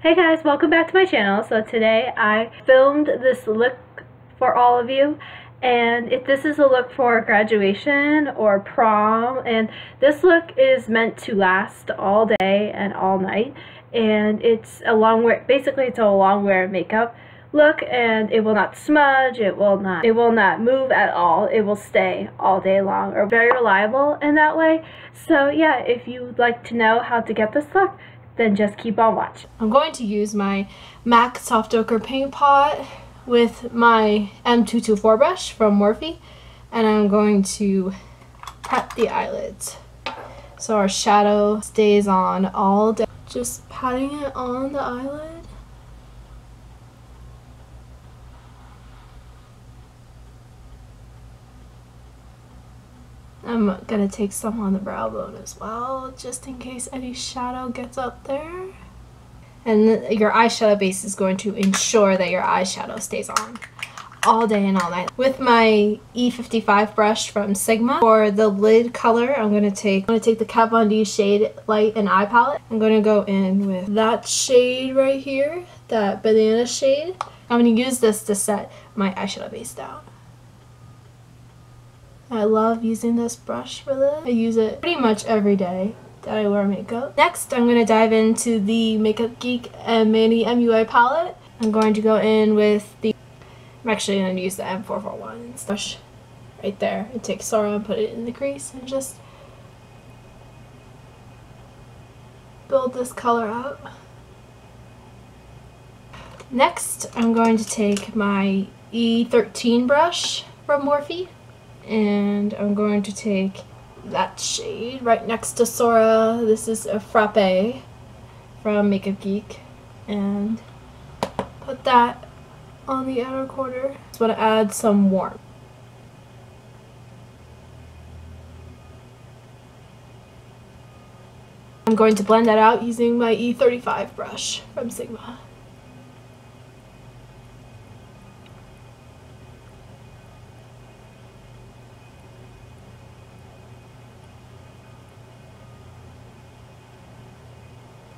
Hey guys, welcome back to my channel. So today I filmed this look for all of you, and this is a look for graduation or prom, and this look is meant to last all day and all night, and it's a long wear, basically it's a long wear makeup look, and it will not smudge, it will not move at all, it will stay all day long, or very reliable in that way. So yeah, if you'd like to know how to get this look, then just keep on watching. I'm going to use my MAC Soft Ochre Paint Pot with my M224 brush from Morphe, and I'm going to pat the eyelids so our shadow stays on all day. Just patting it on the eyelid. I'm gonna take some on the brow bone as well, just in case any shadow gets up there. And your eyeshadow base is going to ensure that your eyeshadow stays on all day and all night. With my E55 brush from Sigma, for the lid color, I'm gonna take the Kat Von D shade Light and Eye palette. I'm gonna go in with that shade right here, that banana shade. I'm gonna use this to set my eyeshadow base down. I love using this brush for this. I use it pretty much every day that I wear makeup. Next, I'm going to dive into the MakeupGeek and MannyMUA palette. I'm going to go in with I'm actually going to use the M441 brush right there and take Sora and put it in the crease and just build this color up. Next, I'm going to take my E13 brush from Morphe, and I'm going to take that shade right next to Sora. This is a Frappe from MakeupGeek, and put that on the outer corner. Just want to add some warmth. I'm going to blend that out using my E35 brush from Sigma.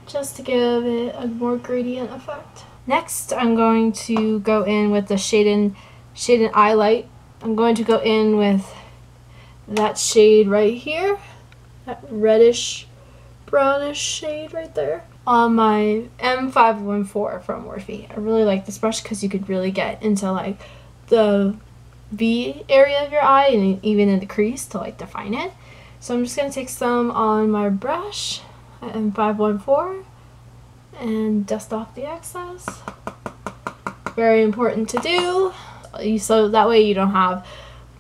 Just to give it a more gradient effect. Next, I'm going to go in with the Shade and Eye Light. I'm going to go in with that shade right here, that reddish brownish shade right there, on my M514 from Morphe. I really like this brush because you could really get into like the V area of your eye and even in the crease to like define it. So I'm just going to take some on my brush M514 and dust off the excess. Very important to do, so that way you don't have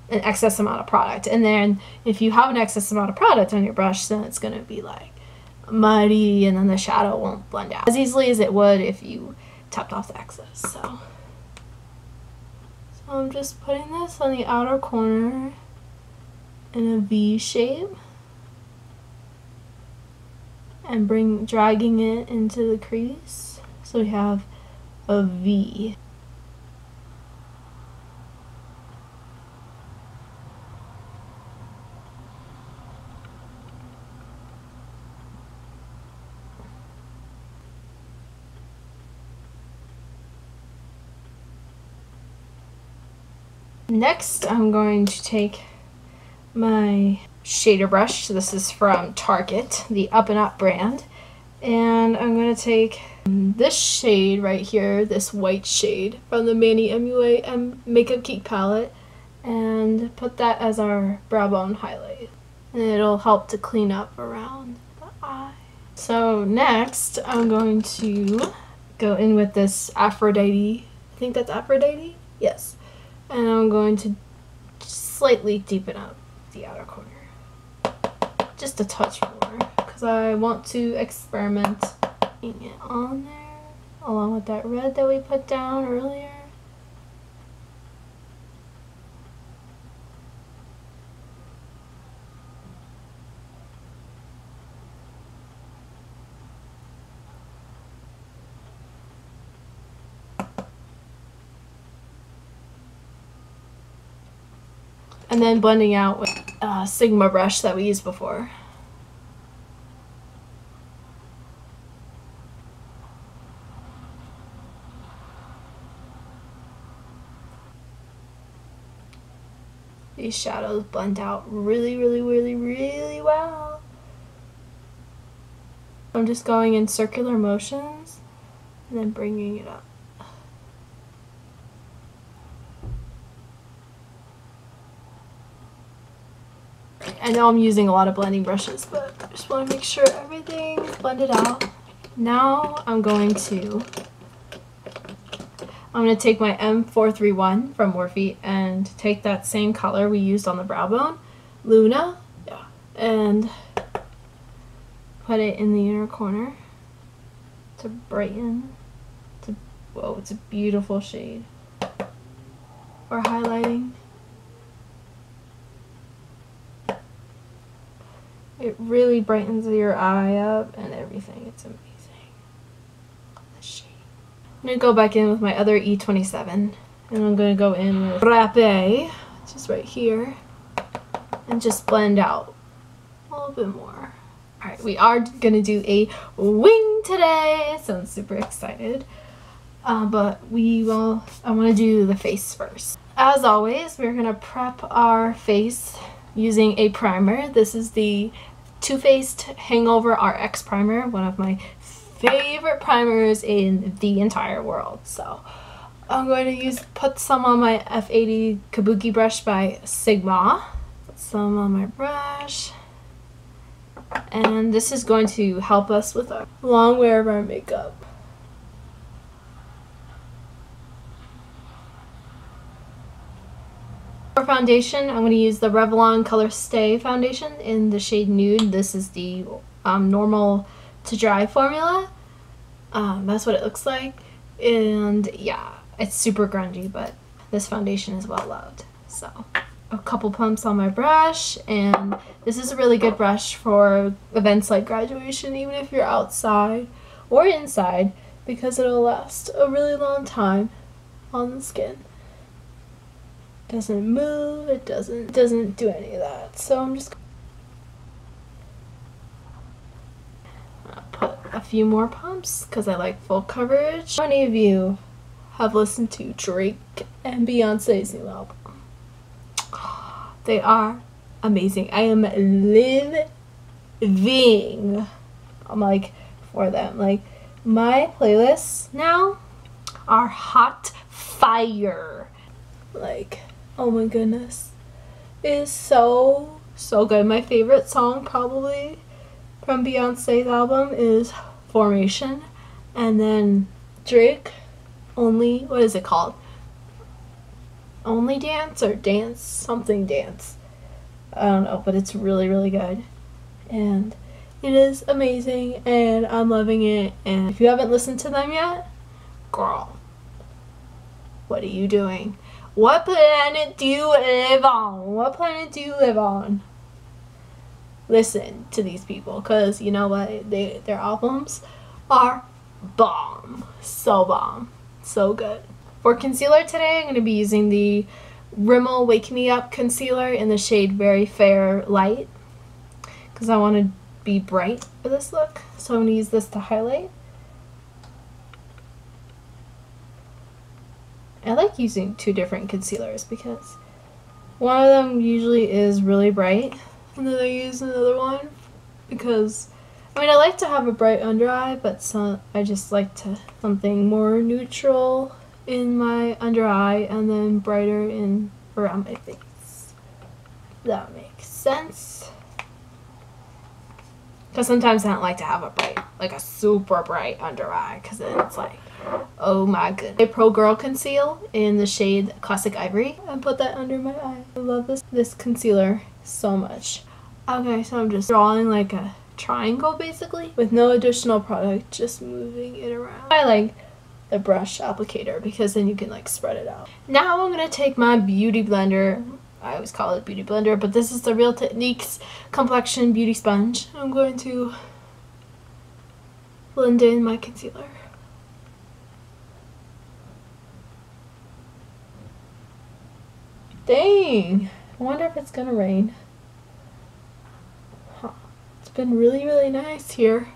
an excess amount of product. And then if you have an excess amount of product on your brush, then it's going to be like muddy, and then the shadow won't blend out as easily as it would if you tapped off the excess. So I'm just putting this on the outer corner in a V shape, and dragging it into the crease so we have a V. Next, I'm going to take my shader brush. So this is from Target, the Up and Up brand, and I'm going to take this shade right here, this white shade from the MannyMUA and MakeupGeek palette, and put that as our brow bone highlight, and it'll help to clean up around the eye. So next, I'm going to go in with this Aphrodite. I think that's Aphrodite? Yes. And I'm going to slightly deepen up the outer corner. Just a touch more, because I want to experiment putting it on there along with that red that we put down earlier. And then blending out with a Sigma brush that we used before. These shadows blend out really, really, really, really well. I'm just going in circular motions and then bringing it up. I know I'm using a lot of blending brushes, but I just want to make sure everything's blended out. Now I'm going to take my M431 from Morphe and take that same color we used on the brow bone, Luna, yeah, and put it in the inner corner to brighten. Whoa, it's a beautiful shade. Or highlighting. It really brightens your eye up and everything. It's amazing. The shade. I'm going to go back in with my other E27. And I'm going to go in with Frappe, which is right here. And just blend out a little bit more. Alright, we are going to do a wing today. So I'm super excited. But I want to do the face first. As always, we're going to prep our face using a primer. This is the Too Faced Hangover RX primer, one of my favorite primers in the entire world. So I'm going to put some on my F80 Kabuki brush by Sigma. Put some on my brush. And this is going to help us with our long wear of our makeup. For foundation, I'm going to use the Revlon Color Stay foundation in the shade Nude. This is the normal to dry formula. That's what it looks like. And yeah, it's super grungy, but this foundation is well loved. So a couple pumps on my brush, and this is a really good brush for events like graduation, even if you're outside or inside, because it'll last a really long time on the skin. Doesn't move, it doesn't do any of that. So I'm just gonna put a few more pumps because I like full coverage. How many of you have listened to Drake and Beyonce's new album? They are amazing. I am living for them. Like, my playlists now are hot fire. Like, oh my goodness. It is so good. My favorite song probably from Beyonce's album is Formation. And then Drake, what is it called? Only Dance or Dance? Something Dance. I don't know, but it's really, really good. And it is amazing, and I'm loving it. And if you haven't listened to them yet, girl, what are you doing? What planet do you live on? What planet do you live on? Listen to these people, because you know what? Their albums are bomb. So bomb. So good. For concealer today, I'm going to be using the Rimmel Wake Me Up concealer in the shade Very Fair Light, because I want to be bright for this look. So I'm going to use this to highlight. I like using two different concealers because one of them usually is really bright, and then I use another one because, I mean, I like to have a bright under eye, but I just like something more neutral in my under eye and then brighter around my face. That makes sense. Because sometimes I don't like to have a super bright under eye, because then it's like, oh my goodness. A Pro Girl Conceal in the shade Classic Ivory, and put that under my eye. I love this concealer so much. Okay, so I'm just drawing like a triangle basically with no additional product, just moving it around. I like the brush applicator because then you can like spread it out. Now I'm gonna take my beauty blender. I always call it beauty blender, but this is the Real Techniques Complexion Beauty Sponge. I'm going to blend in my concealer. Dang! I wonder if it's gonna rain. Huh. It's been really, really nice here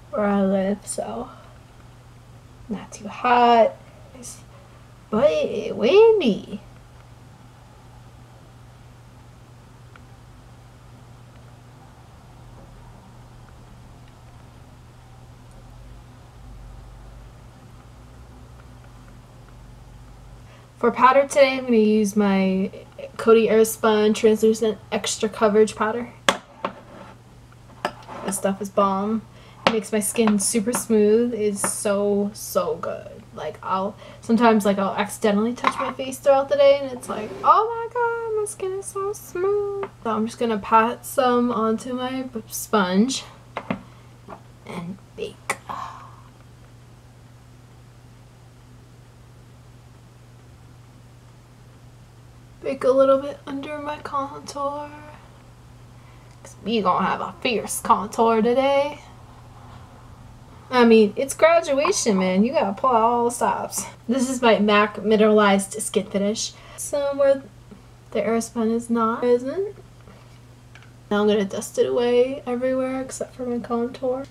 where I live, so not too hot, but windy. For powder today, I'm going to use my Coty Airspun Translucent Extra Coverage Powder. This stuff is bomb. It makes my skin super smooth. It's so good. Like sometimes I'll accidentally touch my face throughout the day and it's like, oh my god, my skin is so smooth. So I'm just going to pat some onto my sponge and bake. Bake a little bit under my contour. Cause we gonna have a fierce contour today. I mean, it's graduation, man. You gotta pull out all the stops. This is my MAC Mineralized Skin Finish. Somewhere the Airspun is not present. Now I'm gonna dust it away everywhere except for my contour.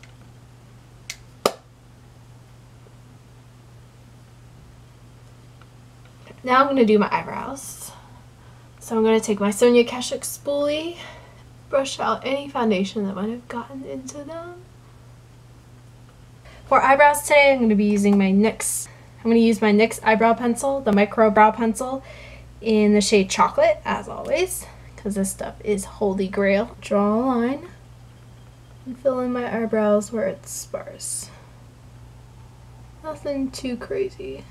Now I'm gonna do my eyebrows. So I'm going to take my Sonia Kashuk spoolie, brush out any foundation that might have gotten into them. For eyebrows today, I'm going to be using my NYX eyebrow pencil, the micro brow pencil, in the shade Chocolate, as always, because this stuff is holy grail. Draw a line and fill in my eyebrows where it's sparse. Nothing too crazy.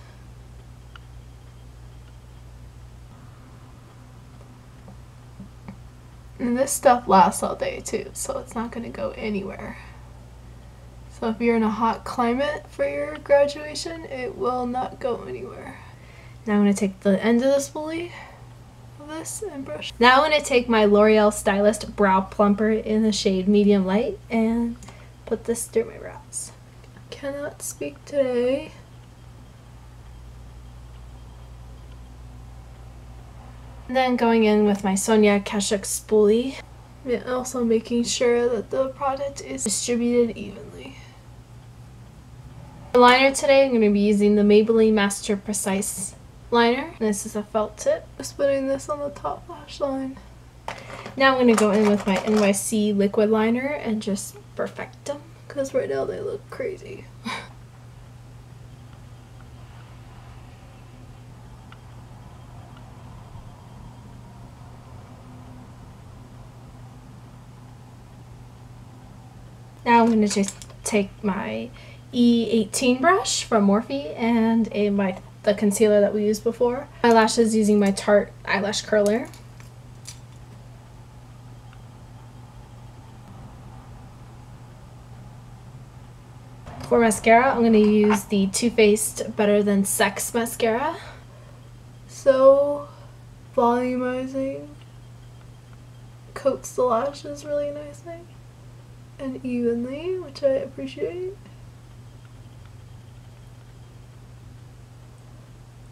And this stuff lasts all day too, so it's not going to go anywhere. So if you're in a hot climate for your graduation, it will not go anywhere. Now I'm going to take the end of the spoolie of this and brush. Now I'm going to take my L'Oreal Stylist Brow Plumper in the shade Medium Light and put this through my brows. I cannot speak today. And then going in with my Sonia Kashuk spoolie, and also making sure that the product is distributed evenly. For liner today, I'm going to be using the Maybelline Master Precise liner. This is a felt tip. Just putting this on the top lash line. Now I'm going to go in with my NYC liquid liner and just perfect them, because right now they look crazy. Now I'm going to just take my E18 brush from Morphe and the concealer that we used before. My lashes using my Tarte eyelash curler. For mascara, I'm going to use the Too Faced Better Than Sex mascara. So volumizing, coats the lashes really nicely and evenly, which I appreciate.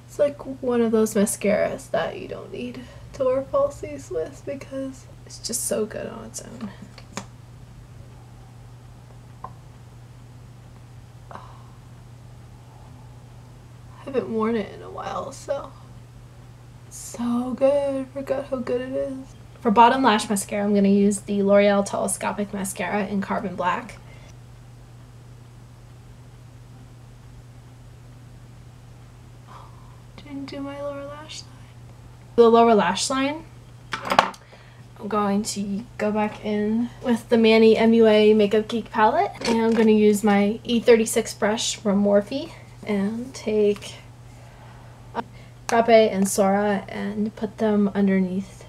It's like one of those mascaras that you don't need to wear falsies with because it's just so good on its own. I haven't worn it in a while, so it's so good. I forgot how good it is. For bottom lash mascara, I'm going to use the L'Oreal Telescopic mascara in Carbon Black. Didn't do my lower lash line. The lower lash line, I'm going to go back in with the MannyMUA MakeupGeek palette, and I'm going to use my E36 brush from Morphe and take Frappe and Sora and put them underneath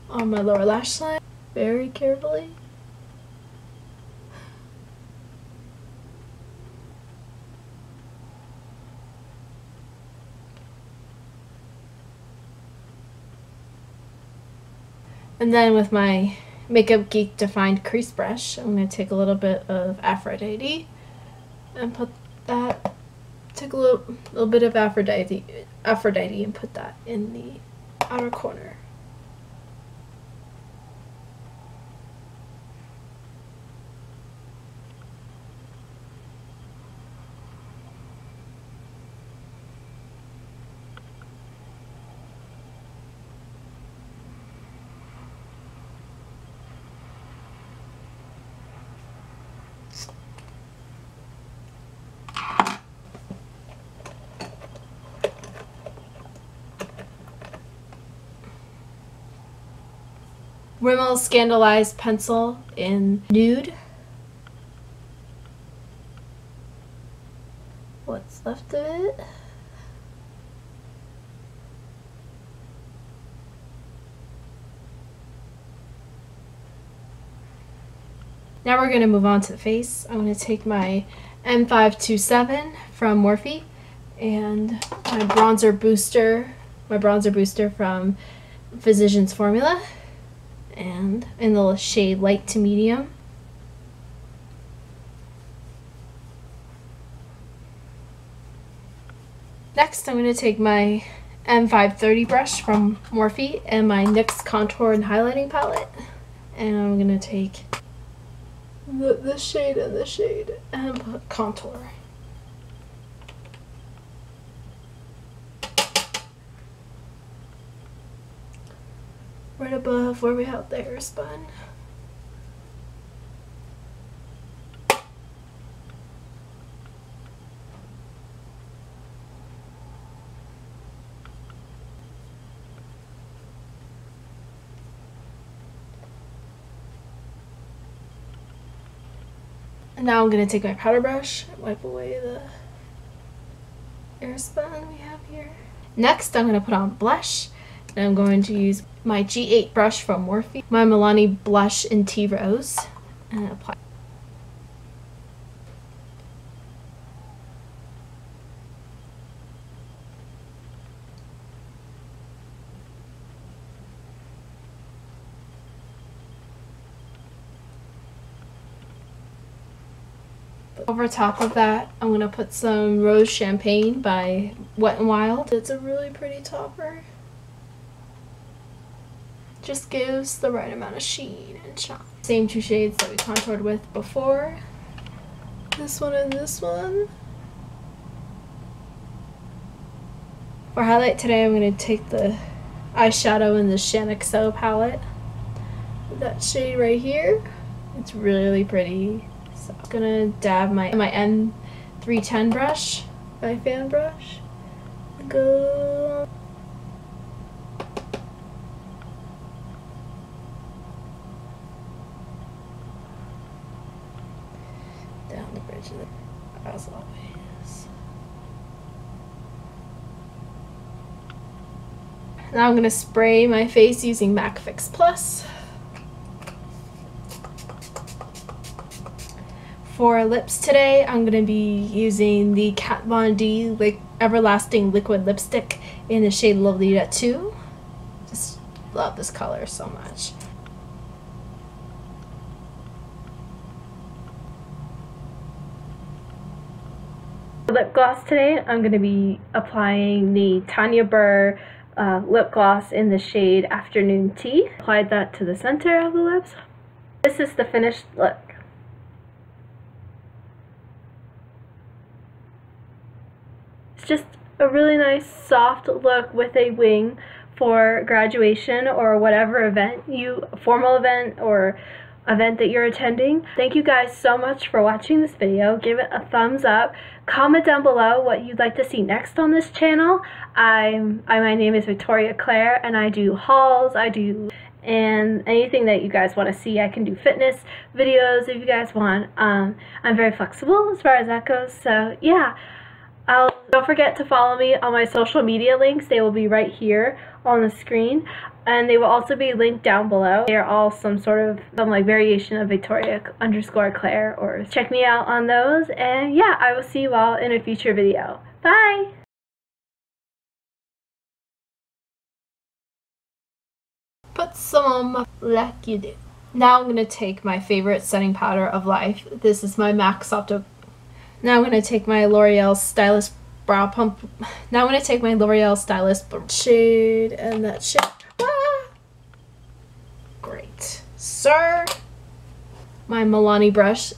on my lower lash line very carefully. And then with my MakeupGeek defined crease brush, I'm going to take a little bit of Aphrodite and put that, take a little bit of Aphrodite and put that in the outer corner. Rimmel Scandalized Pencil in Nude. What's left of it? Now we're going to move on to the face. I'm going to take my M527 from Morphe and my bronzer booster from Physicians Formula, and in the shade light to medium. Next, I'm going to take my M530 brush from Morphe and my NYX contour and highlighting palette, and I'm going to take this shade and this shade and put contour. Right above where we have the Airspun. And now I'm going to take my powder brush and wipe away the Airspun we have here. Next, I'm going to put on blush, and I'm going to use my G8 brush from Morphe, my Milani blush in Tea Rose, and apply. Over top of that, I'm going to put some Rose Champagne by Wet n Wild. It's a really pretty topper. Just gives the right amount of sheen and shine. Same two shades that we contoured with before. This one and this one. For highlight today, I'm going to take the eyeshadow in the Shaniqso palette. That shade right here. It's really pretty. So I'm going to dab my M310 brush, my fan brush. Go down the bridge of the, as always. Now I'm going to spray my face using MAC Fix Plus. For lips today, I'm going to be using the Kat Von D Everlasting Liquid Lipstick in the shade Lolita 2. Just love this color so much. For lip gloss today, I'm going to be applying the Tanya Burr lip gloss in the shade Afternoon Tea. Applied that to the center of the lips. This is the finished look. Just a really nice soft look with a wing for graduation or whatever event formal event or event that you're attending. Thank you guys so much for watching this video. Give it a thumbs up. Comment down below what you'd like to see next on this channel. My name is Victoria Claire, and I do hauls, and anything that you guys want to see. I can do fitness videos if you guys want. I'm very flexible as far as that goes, so yeah. Don't forget to follow me on my social media links. They will be right here on the screen, and they will also be linked down below. They are all some variation of Victoria_Claire, or check me out on those. And yeah, I will see you all in a future video. Bye! Put some on my like you do. Now I'm going to take my favorite setting powder of life. This is my MAC Soft. Now I'm going to take my L'Oreal Stylist Brow Pump. Now I'm going to take my L'Oreal Stylist shade and that shade. Ah! Great. Sir. My Milani brush